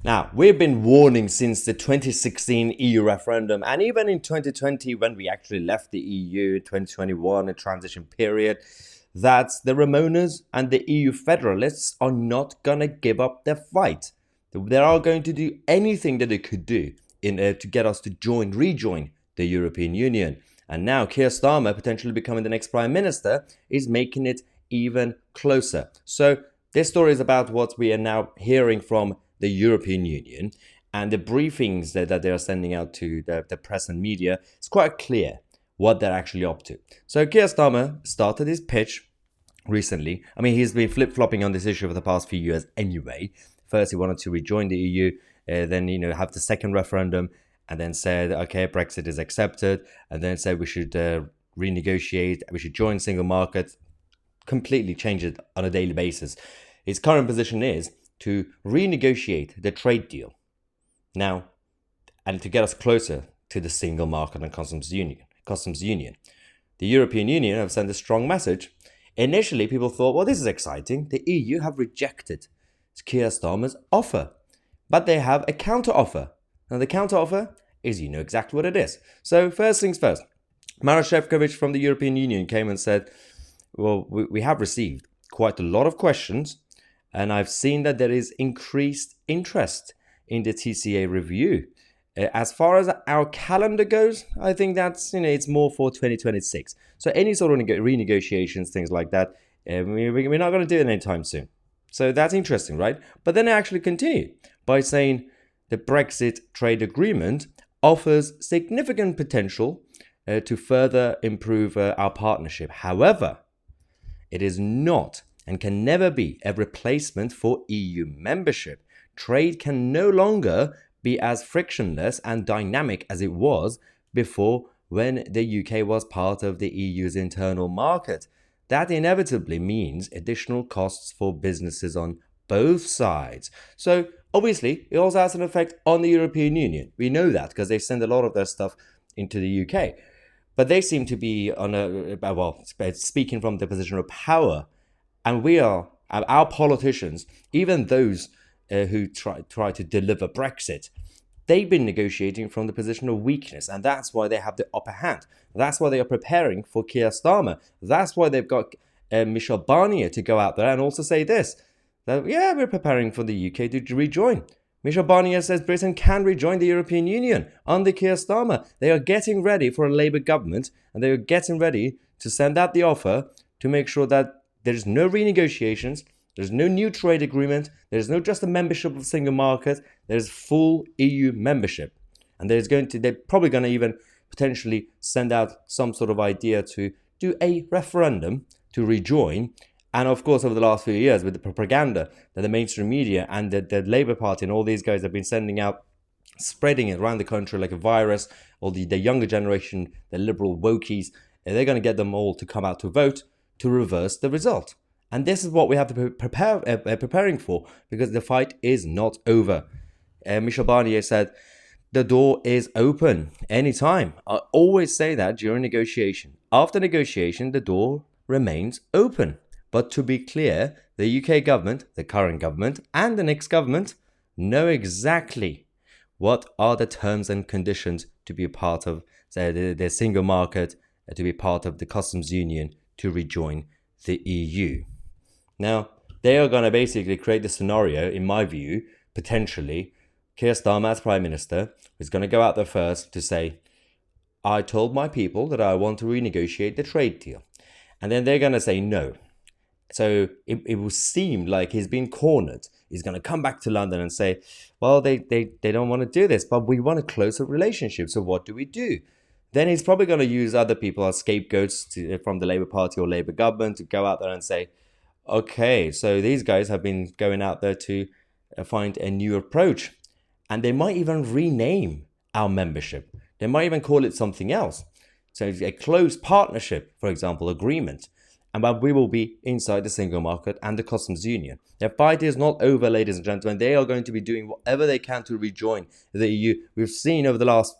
Now, we've been warning since the 2016 EU referendum, and even in 2020 when we actually left the EU, 2021, a transition period, that the Ramonas and the EU federalists are not going to give up their fight. They are going to do anything that they could do to get us to rejoin the European Union. And now Keir Starmer, potentially becoming the next Prime Minister, is making it even closer. So this story is about what we are now hearing from the European Union, and the briefings that they are sending out to the press and media. It's quite clear what they're actually up to. So Keir Starmer started his pitch recently. I mean, he's been flip-flopping on this issue for the past few years anyway. First, he wanted to rejoin the EU, then, have the second referendum, and then said, okay, Brexit is accepted, and then said we should renegotiate, we should join single market, completely change it on a daily basis. His current position is to renegotiate the trade deal now, and to get us closer to the single market and customs union. The European Union have sent a strong message. Initially, people thought, well, this is exciting. The EU have rejected Keir Starmer's offer, but they have a counter offer. Now, the counter offer is, exactly what it is. So first things first, Mahyar from the European Union came and said, well, we have received quite a lot of questions, and I've seen that there is increased interest in the TCA review. As far as our calendar goes, I think that's, it's more for 2026. So any sort of renegotiations, things like that, we're not going to do it anytime soon. So that's interesting, right? But then they actually continue by saying the Brexit trade agreement offers significant potential to further improve our partnership. However, it is not and can never be a replacement for EU membership. Trade can no longer be as frictionless and dynamic as it was before, when the UK was part of the EU's internal market. That inevitably means additional costs for businesses on both sides. So obviously, it also has an effect on the European Union. We know that because they send a lot of their stuff into the UK. But they seem to be speaking from the position of power. And our politicians, even those who try to deliver Brexit, they've been negotiating from the position of weakness. And that's why they have the upper hand. That's why they are preparing for Keir Starmer. That's why they've got Michel Barnier to go out there and also say this, that, yeah, we're preparing for the UK to rejoin. Michel Barnier says Britain can rejoin the European Union under Keir Starmer. They are getting ready for a Labour government, and they are getting ready to send out the offer to make sure that there's no renegotiations, there's no new trade agreement, there's no just a membership of the single market, there's full EU membership. And they're probably going to even potentially send out some sort of idea to do a referendum to rejoin. And of course, over the last few years, with the propaganda that the mainstream media and the Labour Party and all these guys have been sending out, spreading it around the country like a virus, or the younger generation, the liberal wokies, they're going to get them all to come out to vote to reverse the result. And this is what we have to be preparing for, because the fight is not over. Michel Barnier said, the door is open anytime. I always say that during negotiation. After negotiation, the door remains open. But to be clear, the UK government, the current government, and the next government know exactly what are the terms and conditions to be a part of the single market, to be part of the customs union, to rejoin the EU. Now, they are going to basically create the scenario, in my view, potentially, Keir Starmer as Prime Minister is going to go out there first to say, I told my people that I want to renegotiate the trade deal. And then they're going to say no. So it will seem like he's been cornered. He's going to come back to London and say, well, they don't want to do this, but we want a closer relationship. So what do we do? Then he's probably going to use other people as scapegoats from the Labour Party or Labour government to go out there and say, okay, so these guys have been going out there to find a new approach. And they might even rename our membership. They might even call it something else. So a close partnership, for example, agreement. And but we will be inside the single market and the customs union. Their fight is not over, ladies and gentlemen. They are going to be doing whatever they can to rejoin the EU. We've seen over the last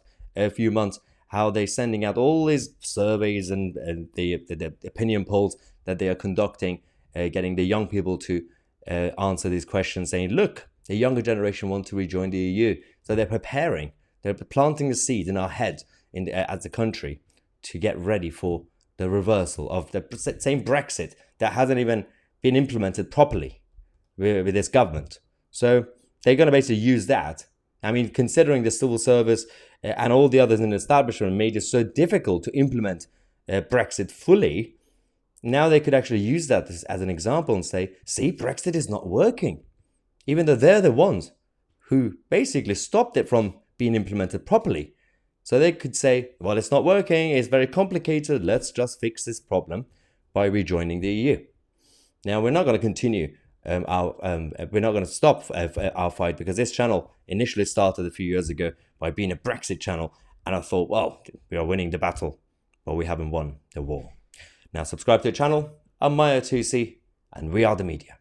few months how they're sending out all these surveys and the opinion polls that they are conducting, getting the young people to answer these questions, saying, look, The younger generation want to rejoin the EU. So they're preparing, they're planting the seed in our head as a country to get ready for the reversal of the same Brexit that hasn't even been implemented properly with this government. So they're going to basically use that. I mean, considering the civil service and all the others in the establishment made it so difficult to implement Brexit fully, now they could actually use that as an example and say, see, Brexit is not working. Even though they're the ones who basically stopped it from being implemented properly. So they could say, well, it's not working, it's very complicated, let's just fix this problem by rejoining the EU. Now, we're not going to continue we're not going to stop our fight, because this channel initially started a few years ago by being a Brexit channel, and I thought, well, we are winning the battle, but we haven't won the war. Now, subscribe to the channel. I'm Mahyar Tousi, and we are the media.